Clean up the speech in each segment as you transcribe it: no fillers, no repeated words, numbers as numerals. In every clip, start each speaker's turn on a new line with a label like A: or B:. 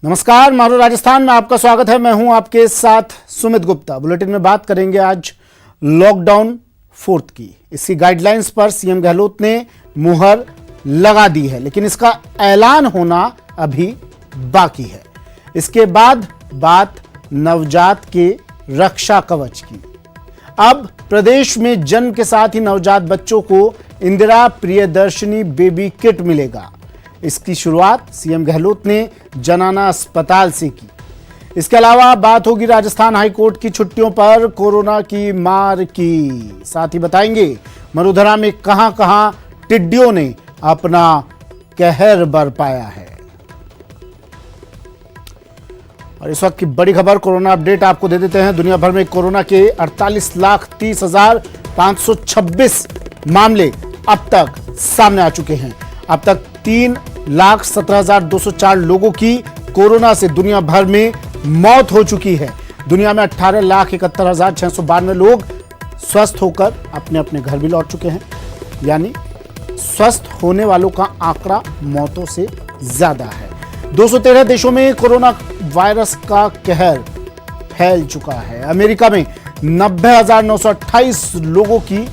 A: नमस्कार, मारो राजस्थान में आपका स्वागत है। मैं हूं आपके साथ सुमित गुप्ता। बुलेटिन में बात करेंगे आज लॉकडाउन 4 की। इसकी गाइडलाइंस पर सीएम गहलोत ने मुहर लगा दी है, लेकिन इसका ऐलान होना अभी बाकी है। इसके बाद बात नवजात के रक्षा कवच की। अब प्रदेश में जन्म के साथ ही नवजात बच्चों को इंदिरा प्रियदर्शनी बेबी किट मिलेगा। इसकी शुरुआत सीएम गहलोत ने जनाना अस्पताल से की। इसके अलावा बात होगी राजस्थान हाईकोर्ट की छुट्टियों पर कोरोना की मार की। साथ ही बताएंगे मरुधरा में कहां कहां टिड्डियों ने अपना कहर बरपाया है। और इस वक्त की बड़ी खबर, कोरोना अपडेट आपको दे देते हैं। दुनिया भर में कोरोना के 48,30,526 मामले अब तक सामने आ चुके हैं। अब तक 3,17,204 लोगों की कोरोना से दुनिया भर में मौत हो चुकी है। दुनिया में 18,71,692 लोग स्वस्थ होकर अपने अपने घर भी लौट चुके हैं। यानी स्वस्थ होने वालों का आंकड़ा मौतों से ज्यादा है। 213 देशों में कोरोना वायरस का कहर फैल चुका है। अमेरिका में 90,928 लोगों की,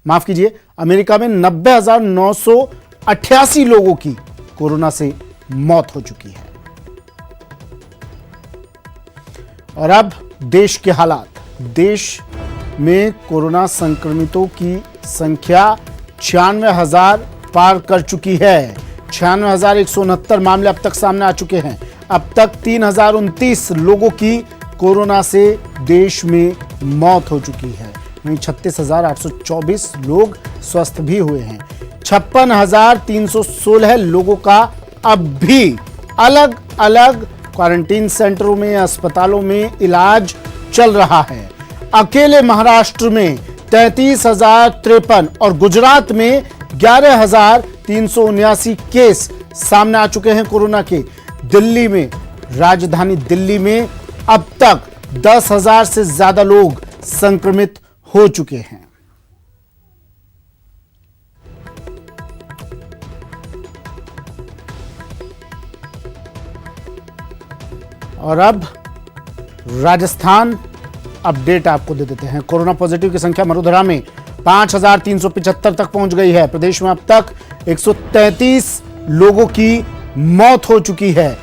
A: माफ कीजिए, अमेरिका में 90,988 लोगों की कोरोना से मौत हो चुकी है। और अब देश के हालात। देश में कोरोना संक्रमितों की संख्या 96,000 पार कर चुकी है। 96,169 मामले अब तक सामने आ चुके हैं। अब तक 3,029 लोगों की कोरोना से देश में मौत हो चुकी है। वहीं 36,824 लोग स्वस्थ भी हुए हैं। 56,316 लोगों का अब भी अलग अलग क्वारंटीन सेंटरों में, अस्पतालों में इलाज चल रहा है। अकेले महाराष्ट्र में 33,053 और गुजरात में 11,379 केस सामने आ चुके हैं कोरोना के। दिल्ली में, राजधानी दिल्ली में अब तक 10,000 से ज्यादा लोग संक्रमित हो चुके हैं। और अब राजस्थान अपडेट आपको दे देते हैं। कोरोना पॉजिटिव की संख्या मरुधरा में 5,375 तक पहुंच गई है। प्रदेश में अब तक 133 लोगों की मौत हो चुकी है।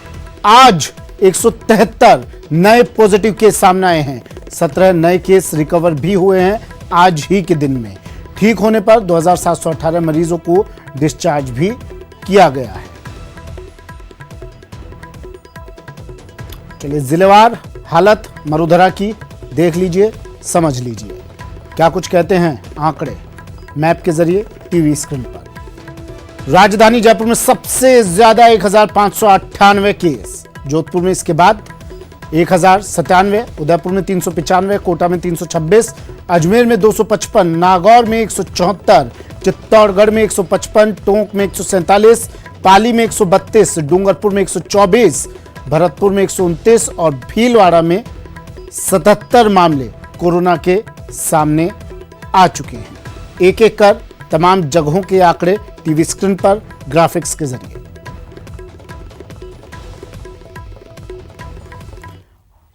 A: आज 173 नए पॉजिटिव केस सामने आए हैं। 17 नए केस रिकवर भी हुए हैं आज ही के दिन में। ठीक होने पर 2,718 मरीजों को डिस्चार्ज भी किया गया है। चलिए जिलेवार हालत मरुधरा की देख लीजिए, समझ लीजिए क्या कुछ कहते हैं आंकड़े मैप के जरिए टीवी स्क्रीन पर। राजधानी जयपुर में सबसे ज्यादा 1,598 केस, जोधपुर में इसके बाद 1,097, उदयपुर में 395, कोटा में 326, अजमेर में 255, नागौर में 174, चित्तौड़गढ़ में 155, टोंक में 147, पाली में 132, डूंगरपुर में 124, भरतपुर में 129 और भीलवाड़ा में 77 मामले कोरोना के सामने आ चुके हैं। एक एक कर तमाम जगहों के आंकड़े टीवी स्क्रीन पर ग्राफिक्स के जरिए।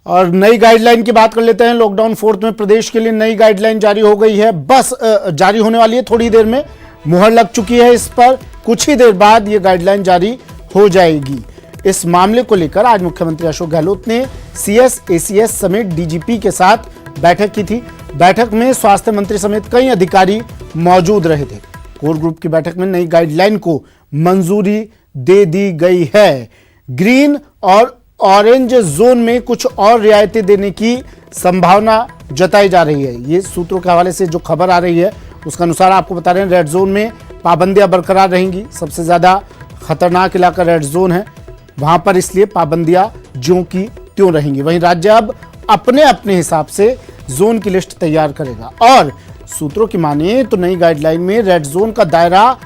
A: और नई गाइडलाइन की बात कर लेते हैं। लॉकडाउन 4 में प्रदेश के लिए नई गाइडलाइन जारी हो गई है। बस जारी होने वाली है, थोड़ी देर में मुहर लग चुकी है इस पर। कुछ ही देर बाद यह गाइडलाइन जारी हो जाएगी। इस मामले को लेकर आज मुख्यमंत्री अशोक गहलोत ने सीएस, एसीएस समेत डीजीपी के साथ बैठक की थी। बैठक में स्वास्थ्य मंत्री समेत कई अधिकारी मौजूद रहे थे। कोर ग्रुप की बैठक में नई गाइडलाइन को मंजूरी दे दी गई है। ग्रीन और ऑरेंज जोन में कुछ और रियायतें देने की संभावना जताई जा रही है। ये सूत्रों के हवाले से जो खबर आ रही है उसके अनुसार आपको बता रहे हैं, रेड जोन में पाबंदियां बरकरार रहेंगी। सबसे ज्यादा खतरनाक इलाका रेड जोन है, वहां पर इसलिए पाबंदियां ज्यों की त्यों रहेंगी। वहीं राज्य अब अपने अपने हिसाब से जोन की लिस्ट तैयार करेगा। और सूत्रों की माने तो नई गाइडलाइन में रेड जोन का दायरा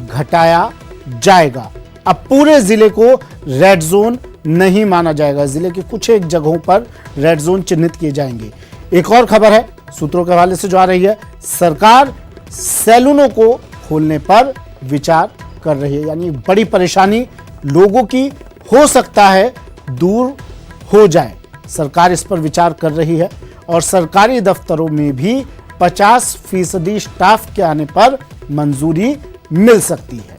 A: घटाया जाएगा। अब पूरे जिले को रेड जोन नहीं माना जाएगा। जिले के कुछ एक जगहों पर रेड जोन चिन्हित किए जाएंगे। एक और खबर है सूत्रों के हवाले से जो आ रही है, सरकार सैलूनों को खोलने पर विचार कर रही है। यानी बड़ी परेशानी लोगों की हो सकता है दूर हो जाए। सरकार इस पर विचार कर रही है और सरकारी दफ्तरों में भी 50% स्टाफ के आने पर मंजूरी मिल सकती है।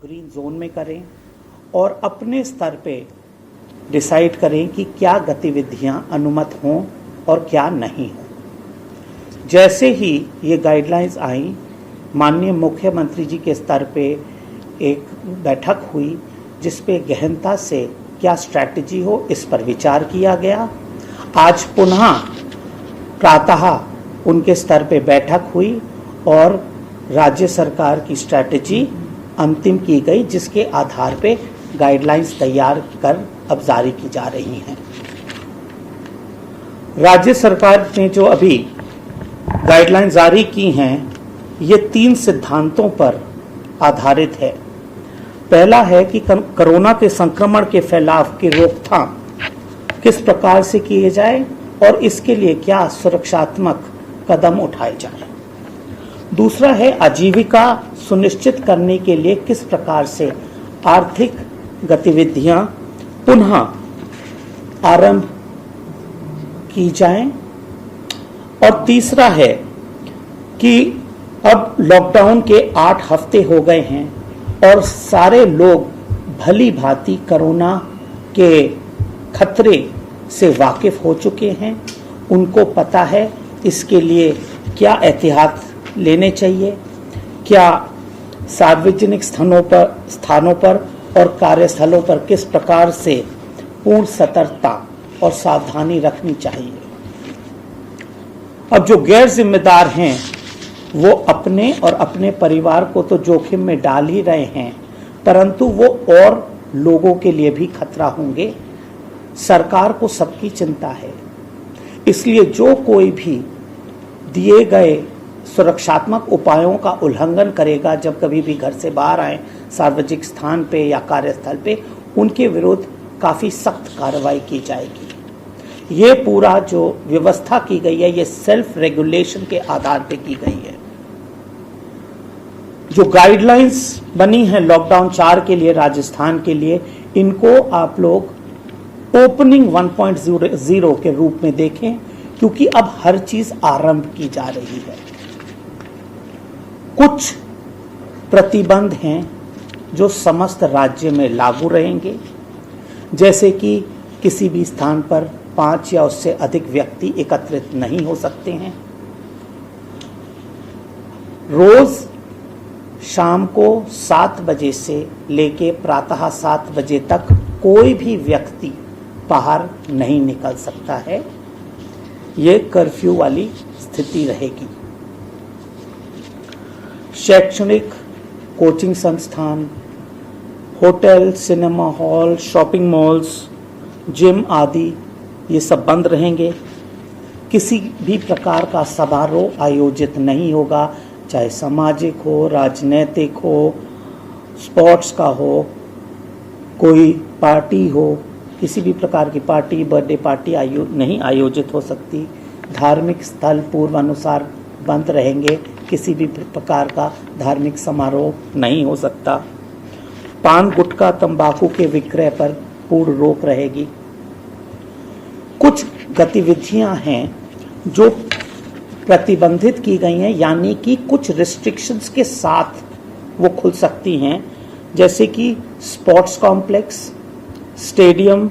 B: ग्रीन जोन में करें और अपने स्तर पे डिसाइड करें कि क्या गतिविधियां अनुमत हों और क्या नहीं हों। जैसे ही ये गाइडलाइंस आई, माननीय मुख्यमंत्री जी के स्तर पे एक बैठक हुई जिस पे गहनता से क्या स्ट्रैटेजी हो इस पर विचार किया गया। आज पुनः प्रातः उनके स्तर पे बैठक हुई और राज्य सरकार की स्ट्रैटेजी अंतिम की गई, जिसके आधार पे गाइडलाइंस तैयार कर अब जारी की जा रही हैं। राज्य सरकार ने जो अभी गाइडलाइंस जारी की हैं, ये 3 सिद्धांतों पर आधारित है। पहला है कि कोरोना के संक्रमण के फैलाव की रोकथाम किस प्रकार से किए जाए और इसके लिए क्या सुरक्षात्मक कदम उठाए जाए। दूसरा है आजीविका सुनिश्चित करने के लिए किस प्रकार से आर्थिक गतिविधियां पुनः आरंभ की जाएं। और तीसरा है कि अब लॉकडाउन के 8 हफ्ते हो गए हैं और सारे लोग भली भांति कोरोना के खतरे से वाकिफ हो चुके हैं। उनको पता है इसके लिए क्या एहतियात लेने चाहिए, क्या सार्वजनिक स्थानों पर और कार्यस्थलों पर किस प्रकार से पूर्ण सतर्कता और सावधानी रखनी चाहिए। अब जो गैर जिम्मेदार हैं वो अपने और अपने परिवार को तो जोखिम में डाल ही रहे हैं, परंतु वो और लोगों के लिए भी खतरा होंगे। सरकार को सबकी चिंता है, इसलिए जो कोई भी दिए गए सुरक्षात्मक उपायों का उल्लंघन करेगा, जब कभी भी घर से बाहर आए सार्वजनिक स्थान पे या कार्यस्थल पे, उनके विरुद्ध काफी सख्त कार्रवाई की जाएगी। ये पूरा जो व्यवस्था की गई है, ये सेल्फ रेगुलेशन के आधार पे की गई है। जो गाइडलाइंस बनी है लॉकडाउन 4 के लिए, राजस्थान के लिए, इनको आप लोग ओपनिंग 1.0 के रूप में देखें, क्योंकि अब हर चीज आरंभ की जा रही है। कुछ प्रतिबंध हैं जो समस्त राज्य में लागू रहेंगे, जैसे कि किसी भी स्थान पर 5 या उससे अधिक व्यक्ति एकत्रित नहीं हो सकते हैं। रोज शाम को 7 बजे से लेके प्रातः 7 बजे तक कोई भी व्यक्ति बाहर नहीं निकल सकता है। ये कर्फ्यू वाली स्थिति रहेगी। शैक्षणिक, कोचिंग संस्थान, hotel, cinema hall, shopping malls, gym आदि ये सब बंद रहेंगे। किसी भी प्रकार का समारोह आयोजित नहीं होगा, चाहे सामाजिक हो, राजनीतिक हो, स्पोर्ट्स का हो, कोई पार्टी हो, किसी भी प्रकार की पार्टी, बर्थडे पार्टी नहीं आयोजित हो सकती। धार्मिक स्थल पूर्वानुसार बंद रहेंगे, किसी भी प्रकार का धार्मिक समारोह नहीं हो सकता। पान, गुटखा, तंबाकू के विक्रय पर पूर्ण रोक रहेगी। कुछ गतिविधियां हैं जो प्रतिबंधित की गई हैं, यानी कि कुछ रिस्ट्रिक्शंस के साथ वो खुल सकती हैं, जैसे कि sports complex, stadium,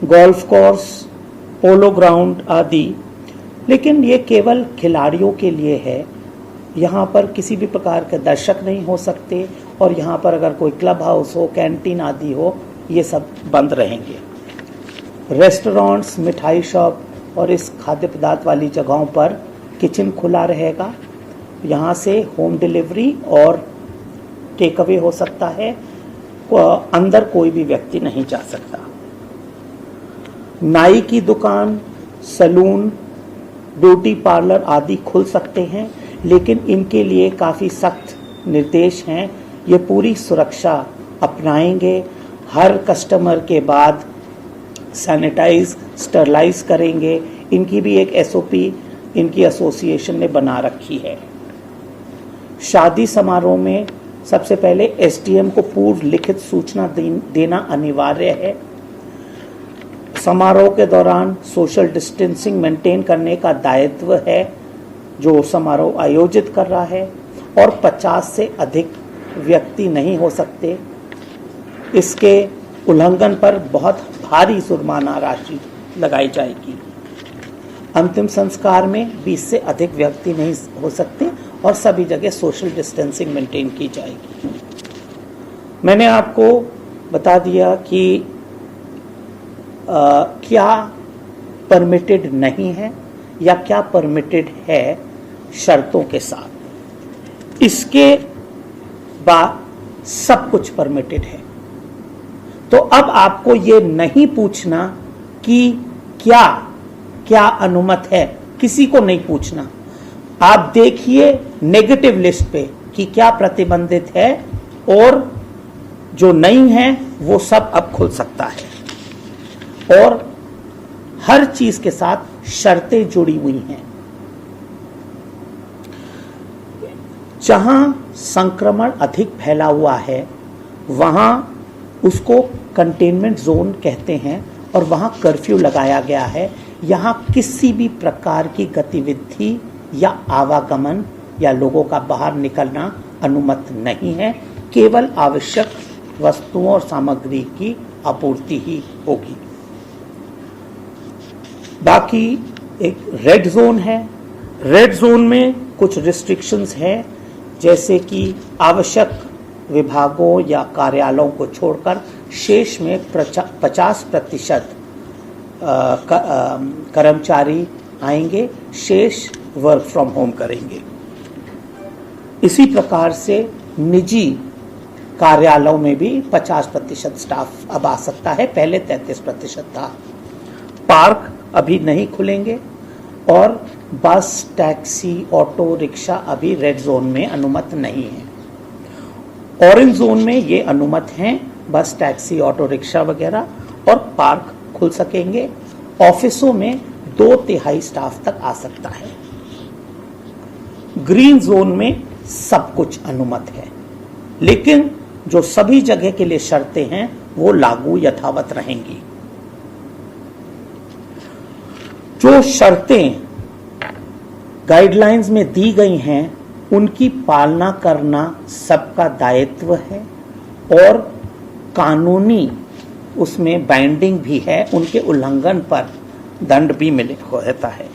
B: golf course, polo ground आदि। लेकिन ये केवल खिलाड़ियों के लिए है। यहाँ पर किसी भी प्रकार के दर्शक नहीं हो सकते और यहाँ पर अगर कोई क्लब हाउस हो, कैंटीन आदि हो, ये सब बंद रहेंगे। रेस्टोरेंट्स, मिठाई शॉप और इस खाद्य पदार्थ वाली जगहों पर किचन खुला रहेगा। यहाँ से होम डिलीवरी और टेक अवे हो सकता है, अंदर कोई भी व्यक्ति नहीं जा सकता। नाई की दुकान, सैलून, ब्यूटी पार्लर आदि खुल सकते हैं, लेकिन इनके लिए काफ़ी सख्त निर्देश हैं। ये पूरी सुरक्षा अपनाएंगे, हर कस्टमर के बाद सैनिटाइज स्टरलाइज करेंगे। इनकी भी एक एसओपी इनकी एसोसिएशन ने बना रखी है। शादी समारोह में सबसे पहले एसडीएम को पूर्व लिखित सूचना देना अनिवार्य है। समारोह के दौरान सोशल डिस्टेंसिंग मेंटेन करने का दायित्व है जो समारोह आयोजित कर रहा है, और 50 से अधिक व्यक्ति नहीं हो सकते। इसके उल्लंघन पर बहुत भारी जुर्माना राशि लगाई जाएगी। अंतिम संस्कार में 20 से अधिक व्यक्ति नहीं हो सकते और सभी जगह सोशल डिस्टेंसिंग मेंटेन की जाएगी। मैंने आपको बता दिया कि क्या परमिटेड नहीं है या क्या परमिटेड है शर्तों के साथ। इसके बाद सब कुछ परमिटेड है। तो अब आपको ये नहीं पूछना कि क्या क्या अनुमत है, किसी को नहीं पूछना। आप देखिए नेगेटिव लिस्ट पे कि क्या प्रतिबंधित है, और जो नहीं है वो सब अब खुल सकता है। और हर चीज के साथ शर्तें जुड़ी हुई हैं। जहां संक्रमण अधिक फैला हुआ है वहां उसको कंटेनमेंट जोन कहते हैं और वहां कर्फ्यू लगाया गया है। यहां किसी भी प्रकार की गतिविधि या आवागमन या लोगों का बाहर निकलना अनुमत नहीं है। केवल आवश्यक वस्तुओं और सामग्री की आपूर्ति ही होगी। बाकी एक रेड जोन है। रेड जोन में कुछ रिस्ट्रिक्शंस हैं, जैसे कि आवश्यक विभागों या कार्यालयों को छोड़कर शेष में 50% कर्मचारी आएंगे, शेष वर्क फ्रॉम होम करेंगे। इसी प्रकार से निजी कार्यालयों में भी 50% स्टाफ अब आ सकता है, पहले 33% था। पार्क अभी नहीं खुलेंगे और बस, टैक्सी, ऑटो रिक्शा अभी रेड जोन में अनुमत नहीं है। ऑरेंज जोन में ये अनुमत हैं, बस, टैक्सी, ऑटो रिक्शा वगैरह, और पार्क खुल सकेंगे। ऑफिसों में 2/3 स्टाफ तक आ सकता है। ग्रीन जोन में सब कुछ अनुमत है, लेकिन जो सभी जगह के लिए शर्तें हैं वो लागू यथावत रहेंगी। जो शर्तें गाइडलाइंस में दी गई हैं उनकी पालना करना सबका दायित्व है, और कानूनी उसमें बाइंडिंग भी है। उनके उल्लंघन पर दंड भी मिले रहता है।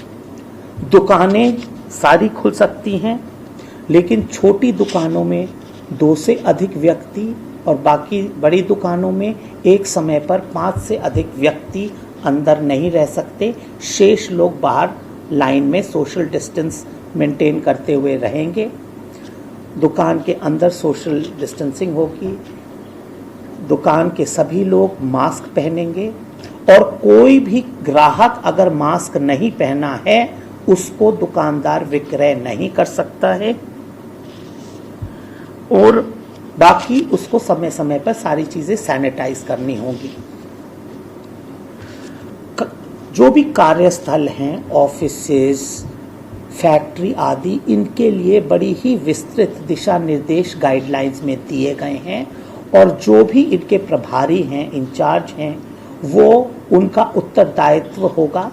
B: दुकानें सारी खुल सकती हैं, लेकिन छोटी दुकानों में 2 से अधिक व्यक्ति और बाकी बड़ी दुकानों में एक समय पर 5 से अधिक व्यक्ति अंदर नहीं रह सकते। शेष लोग बाहर लाइन में सोशल डिस्टेंस मेंटेन करते हुए रहेंगे। दुकान के अंदर सोशल डिस्टेंसिंग होगी। दुकान के सभी लोग मास्क पहनेंगे, और कोई भी ग्राहक अगर मास्क नहीं पहना है उसको दुकानदार विक्रय नहीं कर सकता है, और बाकी उसको समय समय पर सारी चीजें सैनिटाइज करनी होंगी। जो भी कार्यस्थल हैं, ऑफिसेस, फैक्ट्री आदि, इनके लिए बड़ी ही विस्तृत दिशा निर्देश गाइडलाइंस में दिए गए हैं, और जो भी इनके प्रभारी हैं, इंचार्ज हैं, वो उनका उत्तरदायित्व होगा।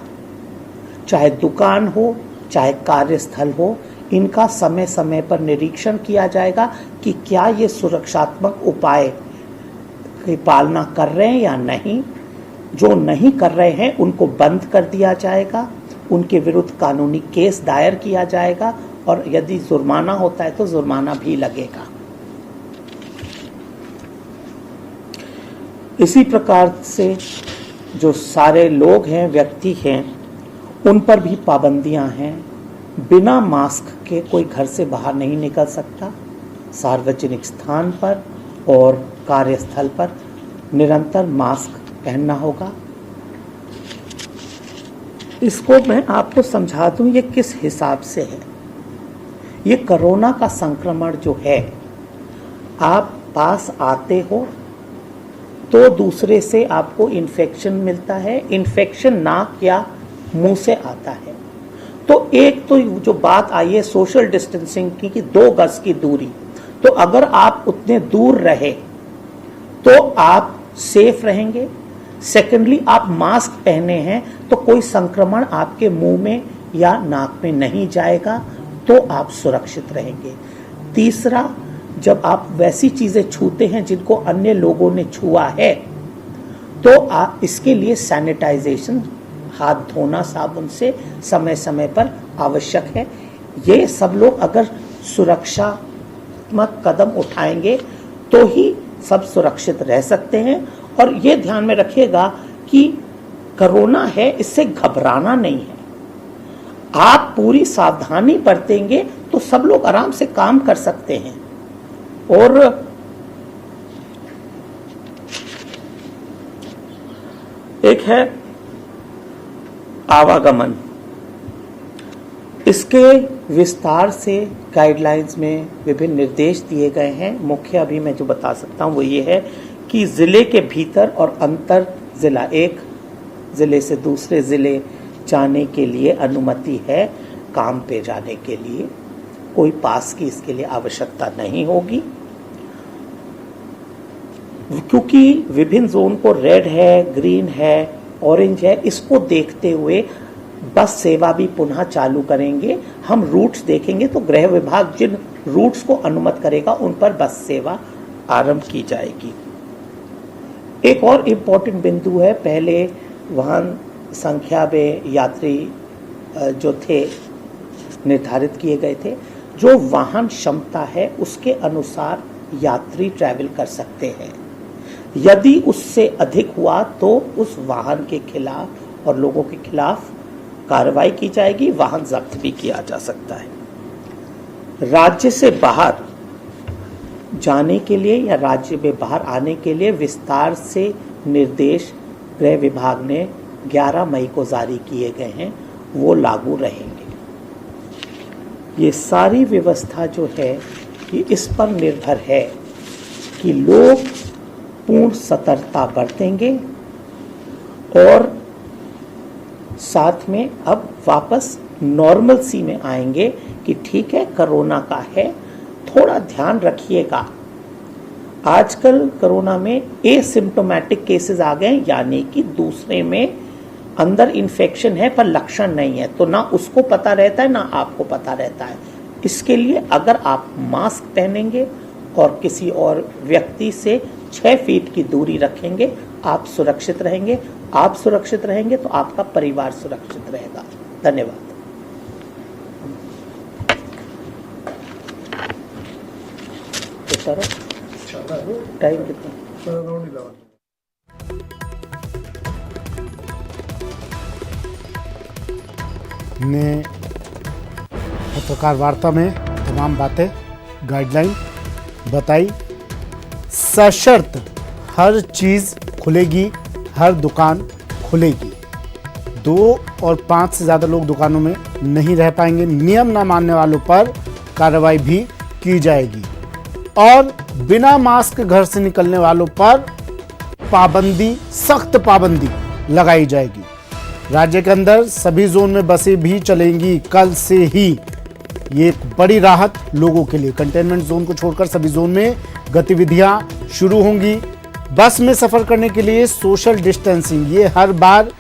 B: चाहे दुकान हो, चाहे कार्यस्थल हो, इनका समय समय पर निरीक्षण किया जाएगा कि क्या ये सुरक्षात्मक उपाय की पालना कर रहे हैं या नहीं। जो नहीं कर रहे हैं उनको बंद कर दिया जाएगा, उनके विरुद्ध कानूनी केस दायर किया जाएगा, और यदि जुर्माना होता है तो जुर्माना भी लगेगा। इसी प्रकार से जो सारे लोग हैं, व्यक्ति हैं, उन पर भी पाबंदियां हैं। बिना मास्क के कोई घर से बाहर नहीं निकल सकता। सार्वजनिक स्थान पर और कार्यस्थल पर निरंतर मास्क पहनना होगा। इसको मैं आपको समझा दूं ये किस हिसाब से है। ये कोरोना का संक्रमण जो है, आप पास आते हो तो दूसरे से आपको इन्फेक्शन मिलता है। इन्फेक्शन नाक या मुंह से आता है। तो एक तो जो बात आई है सोशल डिस्टेंसिंग की कि 2 गज की दूरी, तो अगर आप उतने दूर रहे तो आप सेफ रहेंगे। सेकेंडली, आप मास्क पहने हैं तो कोई संक्रमण आपके मुंह में या नाक में नहीं जाएगा, तो आप सुरक्षित रहेंगे। तीसरा, जब आप वैसी चीजें छूते हैं जिनको अन्य लोगों ने छुआ है, तो आप इसके लिए सैनिटाइजेशन, हाथ धोना साबुन से समय समय पर आवश्यक है। ये सब लोग अगर सुरक्षात्मक कदम उठाएंगे तो ही सब सुरक्षित रह सकते हैं। और ये ध्यान में रखिएगा कि कोरोना है, इससे घबराना नहीं है। आप पूरी सावधानी बरतेंगे तो सब लोग आराम से काम कर सकते हैं। और एक है आवागमन, इसके विस्तार से गाइडलाइंस में विभिन्न निर्देश दिए गए हैं। मुख्य अभी मैं जो बता सकता हूं वो ये है कि जिले के भीतर और अंतर जिला, एक जिले से दूसरे जिले जाने के लिए अनुमति है। काम पे जाने के लिए कोई पास की इसके लिए आवश्यकता नहीं होगी, क्योंकि विभिन्न जोन को रेड है, ग्रीन है, ऑरेंज है, इसको देखते हुए बस सेवा भी पुनः चालू करेंगे। हम रूट्स देखेंगे तो गृह विभाग जिन रूट्स को अनुमत करेगा उन पर बस सेवा आरंभ की जाएगी। एक और इम्पोर्टेंट बिंदु है, पहले वाहन संख्या में यात्री जो थे निर्धारित किए गए थे, जो वाहन क्षमता है उसके अनुसार यात्री ट्रैवल कर सकते हैं। यदि उससे अधिक हुआ तो उस वाहन के खिलाफ और लोगों के खिलाफ कार्रवाई की जाएगी, वाहन जब्त भी किया जा सकता है। राज्य से बाहर जाने के लिए या राज्य में बाहर आने के लिए विस्तार से निर्देश गृह विभाग ने 11 मई को जारी किए गए हैं, वो लागू रहेंगे। ये सारी व्यवस्था जो है ये इस पर निर्भर है कि लोग पूर्ण सतर्कता बरतेंगे और साथ में अब वापस नॉर्मल सी में आएंगे कि ठीक है कोरोना का है, थोड़ा ध्यान रखिएगा। आजकल कोरोना में एसिम्प्टोमेटिक केसेस आ गए, यानी कि दूसरे में अंदर इन्फेक्शन है पर लक्षण नहीं है, तो ना उसको पता रहता है ना आपको पता रहता है। इसके लिए अगर आप मास्क पहनेंगे और किसी और व्यक्ति से 6 फीट की दूरी रखेंगे, आप सुरक्षित रहेंगे। आप सुरक्षित रहेंगे तो आपका परिवार सुरक्षित रहेगा। धन्यवाद। टाइम कितना?
A: ने पत्रकार वार्ता में तमाम बातें, गाइडलाइन बताई। सशर्त हर चीज खुलेगी, हर दुकान खुलेगी। 2 और 5 से ज़्यादा लोग दुकानों में नहीं रह पाएंगे। नियम न मानने वालों पर कार्रवाई भी की जाएगी और बिना मास्क घर से निकलने वालों पर पाबंदी, सख्त पाबंदी लगाई जाएगी। राज्य के अंदर सभी जोन में बसें भी चलेंगी कल से ही। ये एक बड़ी राहत लोगों के लिए। कंटेनमेंट जोन को छोड़कर सभी जोन में गतिविधियां शुरू होंगी। बस में सफर करने के लिए सोशल डिस्टेंसिंग, ये हर बार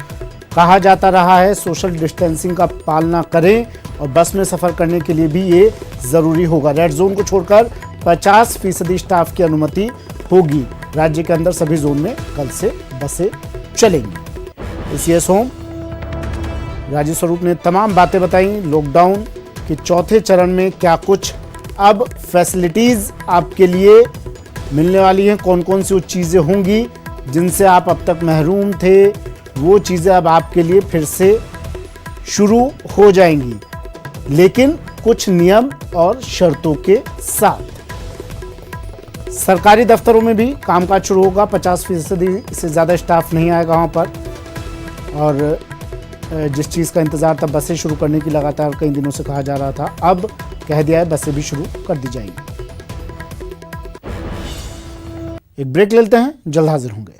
A: कहा जाता रहा है, सोशल डिस्टेंसिंग का पालना करें और बस में सफर करने के लिए भी ये जरूरी होगा। रेड जोन को छोड़कर 50% स्टाफ की अनुमति होगी। राज्य के अंदर सभी जोन में कल से बसें चलेंगी। सीएस होम राजीव स्वरूप ने तमाम बातें बताई। लॉकडाउन के चौथे चरण में क्या कुछ अब फैसिलिटीज आपके लिए मिलने वाली हैं, कौन कौन सी वो चीज़ें होंगी जिनसे आप अब तक महरूम थे, वो चीज़ें अब आपके लिए फिर से शुरू हो जाएंगी, लेकिन कुछ नियम और शर्तों के साथ। सरकारी दफ्तरों में भी कामकाज शुरू होगा। 50% से ज़्यादा स्टाफ नहीं आएगा वहाँ पर। और जिस चीज़ का इंतज़ार था बसें शुरू करने की लगातार कई दिनों से कहा जा रहा था, अब कह दिया है बसें भी शुरू कर दी जाएंगी। एक ब्रेक लेते हैं, जल्द हाजिर होंगे।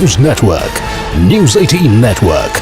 C: News Network, News 18 Network.